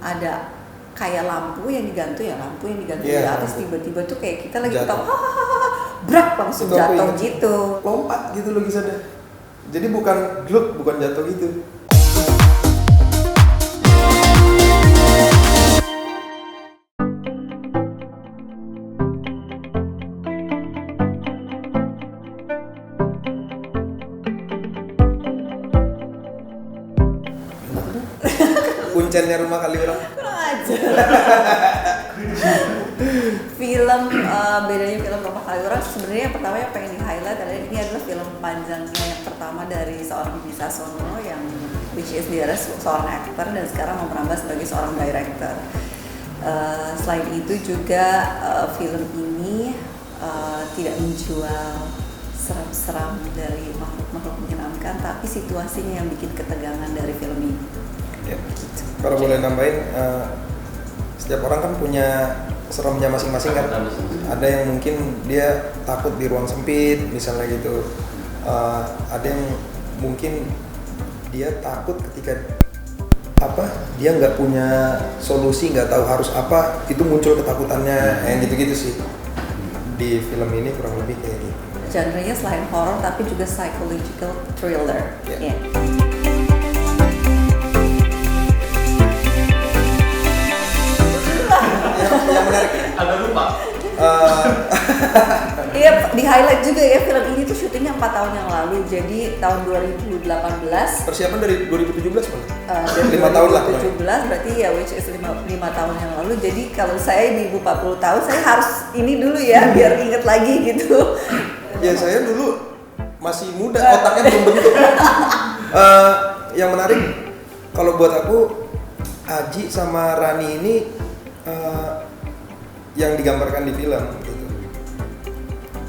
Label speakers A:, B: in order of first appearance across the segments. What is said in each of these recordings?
A: ada kayak lampu yang digantung di atas, tiba-tiba tuh kayak kita lagi ketawa hahaha, brak langsung
B: itu
A: jatuh gitu.
B: Lompat gitu lukisannya. Jadi bukan gluk, bukan jatuh gitu. Kuncennya Rumah Kali Orang.
A: Kurang aja. Film bedanya film Rumah Kali Orang sebenarnya yang pertama yang pengen di-highlight adalah ini adalah film panjangnya yang pertama dari seorang Budi Sasono yang which is dia seorang aktor dan sekarang mau merambah sebagai seorang director. Selain itu juga film ini tidak menjual seram-seram dari makhluk-makhluk menyenangkan, tapi situasinya yang bikin ketegangan dari film ini.
B: Ya. Kalau boleh nambahin, setiap orang kan punya seremnya masing-masing kan. Ada yang mungkin dia takut di ruang sempit misalnya gitu. Ada yang mungkin dia takut ketika dia nggak punya solusi, nggak tahu harus apa, itu muncul ketakutannya, yang gitu-gitu sih. Di film ini kurang lebih kayak gitu.
A: Genre-nya selain horror tapi juga psychological thriller. Yeah.
B: Yang menarik
C: agak lupa.
A: Iya, di highlight juga ya, film ini tuh syutingnya 4 tahun yang lalu, jadi tahun 2018.
B: Persiapan dari 2017 malah.
A: Dari
B: 5 tahun lah.
A: 2017 berarti ya which is 5 tahun yang lalu. Jadi kalau saya di 40 tahun saya harus ini dulu ya biar inget lagi gitu.
B: Ya saya dulu masih muda, otaknya belum bentuk. Yang menarik kalau buat aku, Aji sama Rani ini yang digambarkan di film gitu.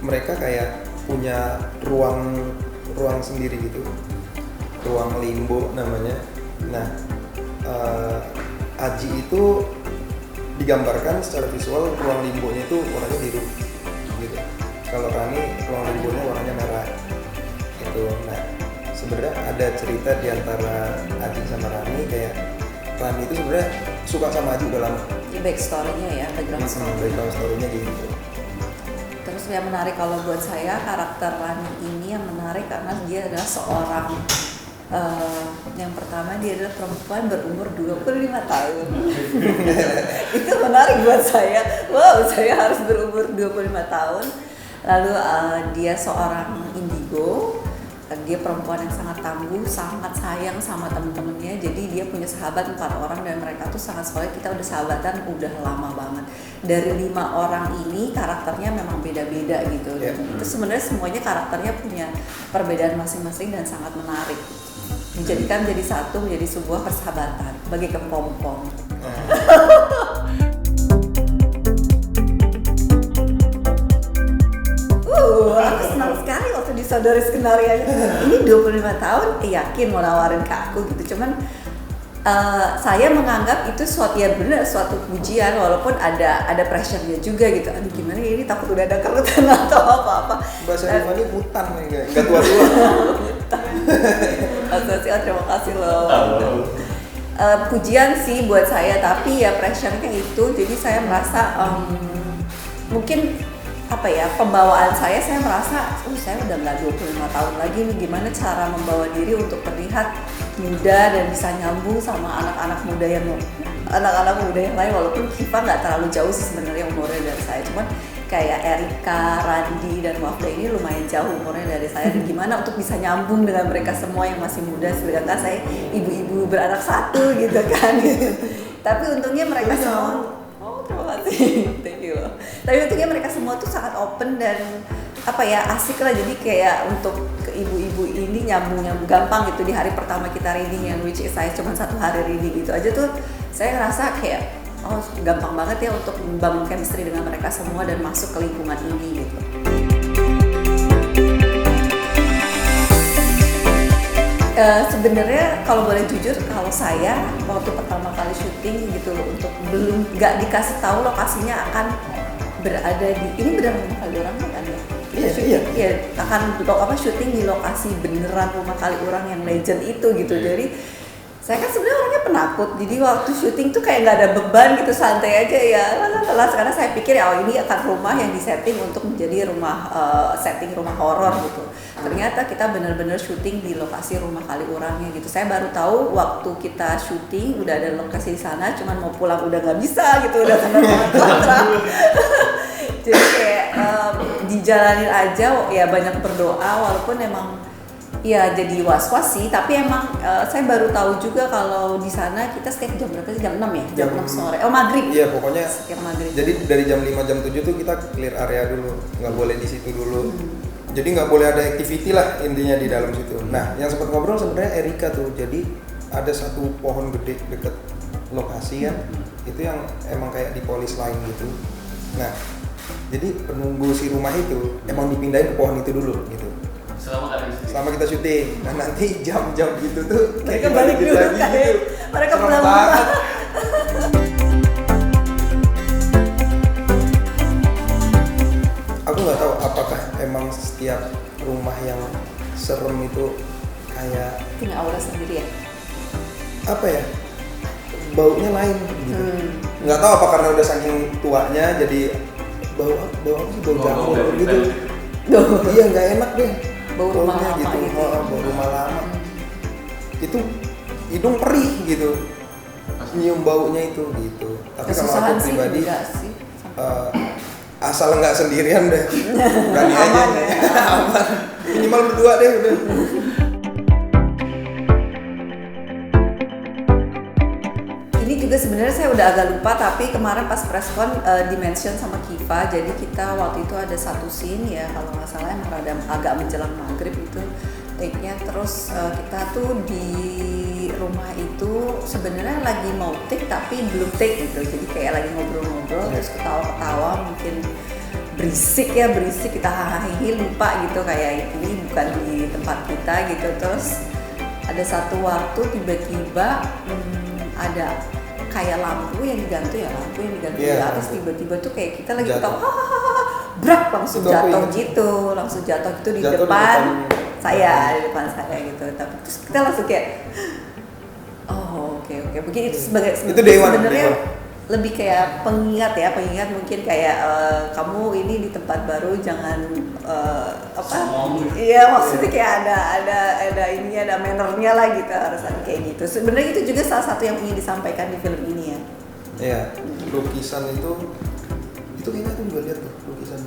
B: Mereka kayak punya ruang sendiri gitu, ruang limbo namanya. Nah, Aji itu digambarkan secara visual ruang limbonya itu warnanya biru gitu. Kalau Rani ruang limbonya warnanya merah gitu. Nah, sebenarnya ada cerita di antara Aji sama Rani, kayak Rani itu sebenarnya suka sama Aji udah lama.
A: Ini backstory-nya ya, background
B: story-nya gitu.
A: Terus yang menarik kalau buat saya karakter Rani ini yang menarik karena dia adalah seorang yang pertama dia adalah perempuan berumur 25 tahun. Itu menarik buat saya. Wow, saya harus berumur 25 tahun. Lalu dia seorang indigo. Dia perempuan yang sangat tangguh, sangat sayang sama temen-temennya. Jadi dia punya sahabat 4 orang dan mereka tuh sangat solid. Kita udah sahabatan udah lama banget. Dari 5 orang ini karakternya memang beda-beda gitu. Dan itu sebenarnya semuanya karakternya punya perbedaan masing-masing dan sangat menarik. Dijadikan jadi satu, menjadi sebuah persahabatan bagi kepompong. Aku senang sekali waktu disodori skenarionya. Ini 25 tahun, yakin mau nawarin ke aku gitu. Cuman saya menganggap itu suatu pujian, walaupun ada pressure-nya juga gitu. Aduh gimana ya, ini takut udah ada kerutan atau apa-apa.
B: Bahasa Rifani hutan nih, nggak tua-tua.
A: Terima kasih loh. Pujian sih buat saya, tapi ya pressure-nya itu. Jadi saya merasa mungkin pembawaan saya merasa saya udah nggak 25 tahun lagi nih, gimana cara membawa diri untuk terlihat muda dan bisa nyambung sama anak-anak muda yang lain, walaupun Kiva nggak terlalu jauh sih sebenarnya umurnya dari saya, cuman kayak Erika, Randi dan Wafda ini lumayan jauh umurnya dari saya, dan gimana untuk bisa nyambung dengan mereka semua yang masih muda, sedangkan saya ibu-ibu beranak satu gitu kan. Tapi untungnya mereka semua terima kasih, thank you. Tapi untungnya mereka semua tuh sangat open dan asik lah. Jadi kayak untuk ke ibu-ibu ini nyambung gampang gitu. Di hari pertama kita reading yang which is saya cuma 1 hari reading gitu aja tuh saya ngerasa kayak gampang banget ya untuk membangun chemistry dengan mereka semua dan masuk ke lingkungan ini gitu. Sebenarnya kalau boleh jujur, kalau saya waktu pertama kali syuting gitu untuk belum nggak dikasih tahu lokasinya akan berada di ini beneran Rumah Kali Orang kan ya? Iya. Akan syuting di lokasi beneran Rumah Kali Orang yang legend itu gitu. Jadi Saya kan sebenarnya orangnya penakut, jadi waktu syuting tuh kayak nggak ada beban gitu, santai aja ya. Lalu karena saya pikir ya ini akan rumah yang disetting untuk menjadi rumah setting rumah horor gitu. Ternyata kita benar-benar syuting di lokasi rumah Kaliurangnya gitu. Saya baru tahu waktu kita syuting udah ada lokasi di sana, cuman mau pulang udah nggak bisa gitu, udah tanda kontrak. Jadi kayak dijalanin aja ya, banyak berdoa walaupun emang ya jadi was-was sih, tapi emang saya baru tahu juga kalau di sana kita setiap jam berapa sih? Jam 6 ya? Jam 6 sore. Oh, maghrib.
B: Iya, pokoknya
A: setiap maghrib.
B: Jadi dari jam 5 jam 7 tuh kita clear area dulu, nggak boleh di situ dulu. Jadi nggak boleh ada activity lah intinya di dalam situ. Nah, yang sempat ngobrol sebenarnya Erika tuh. Jadi ada satu pohon gede deket lokasi kan, itu yang emang kayak dipolis lain gitu. Nah, jadi penunggu si rumah itu emang dipindahin ke pohon itu dulu gitu. Selama kita syuting. Nah, nanti jam-jam gitu tuh
A: mereka balik dulu
B: lagi
A: kayak
B: gitu.
A: mereka
B: Serem
A: pulang
B: banget. Aku nggak tahu apakah emang setiap rumah yang serem itu kayak
A: punya aura sendiri ya.
B: apa ya, baunya lain gitu. Nggak tahu apa karena udah saking tuanya jadi bau apa sih, bau jamur gitu. Iya, nggak enak deh.
A: Bau rumah lama
B: gitu.
A: gitu.
B: Bau rumah lama. Itu hidung perih gitu. Nyium baunya itu gitu. Tapi kalau
A: Kesusahan
B: aku
A: sih
B: pribadi
A: enggak sih.
B: asal nggak sendirian deh. Berani aja.
A: Aman ya.
B: Aman. Minimal berdua deh udah.
A: Ini juga sebenarnya saya udah agak lupa, tapi kemarin pas presscon di-mention sama Kiva, jadi kita waktu itu ada satu scene ya, kalau nggak salah emang rada agak menjelang maghrib itu take-nya, terus kita tuh di rumah itu sebenarnya lagi mau take tapi belum take gitu, jadi kayak lagi ngobrol-ngobrol terus ketawa-ketawa, mungkin berisik kita hahaha lupa gitu, kayak ini bukan di tempat kita gitu. Terus ada satu waktu tiba-tiba ada kayak lampu yang digantung di atas, tiba-tiba tuh kayak kita lagi ketawa brak langsung jatuh gitu di depan saya gitu. Tapi terus kita langsung kayak oke begini, itu sebagai
B: itu
A: sebenarnya lebih kayak pengingat mungkin kayak kamu ini di tempat baru jangan iya, maksudnya kayak ada ini, ada mannernya lah gitu, harus ada kayak gitu. Sebenarnya itu juga salah satu yang ingin disampaikan di film ini ya.
B: Iya, lukisan itu kayaknya aku juga lihat tuh lukisan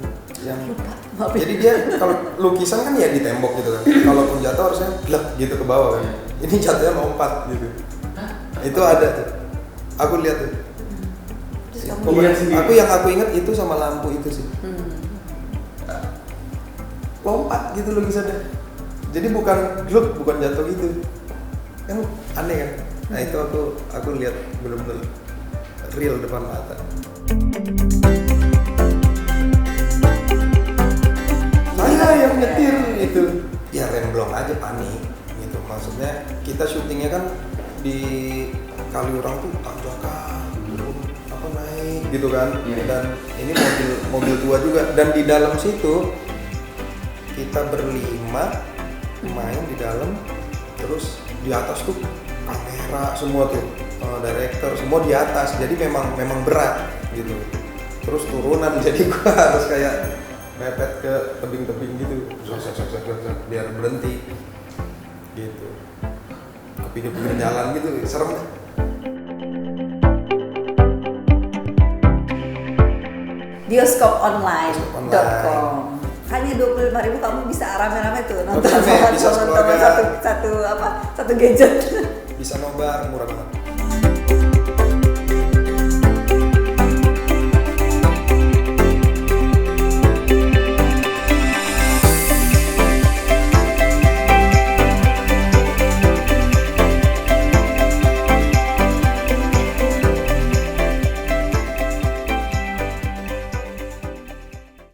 B: yang
A: lupa.
B: Jadi dia kalau lukisan kan ya di tembok gitu kan. Kalau pun jatuh harusnya blek gitu ke bawah kan. Ini jatuhnya lompat gitu. Itu ada tuh. Aku lihat tuh. Aku ingat itu sama lampu itu sih. Lompat gitu lukisannya. Jadi bukan gluk, bukan jatuh gitu. Kan aneh kan. Nah, itu aku lihat benar-benar real depan mata. Saya yang nyetir itu. Ya remblong aja, panik gitu. Maksudnya kita syutingnya kan di Kaliurang tuh tanjakan, naik gitu kan. Dan ini mobil tua juga, dan di dalam situ kita berlima main di dalam, terus di atas tuh kamera semua tuh, director semua di atas, jadi memang berat gitu. Terus turunan jadi gua harus kayak mepet ke tebing-tebing gitu, biar berhenti gitu, ke pinggir-pinggir jalan gitu, serem.
A: Bioskoponline.com hanya 25.000 kamu bisa rame-rame tuh nonton
B: bisa
A: satu gadget.
B: bisa nobar, murah banget.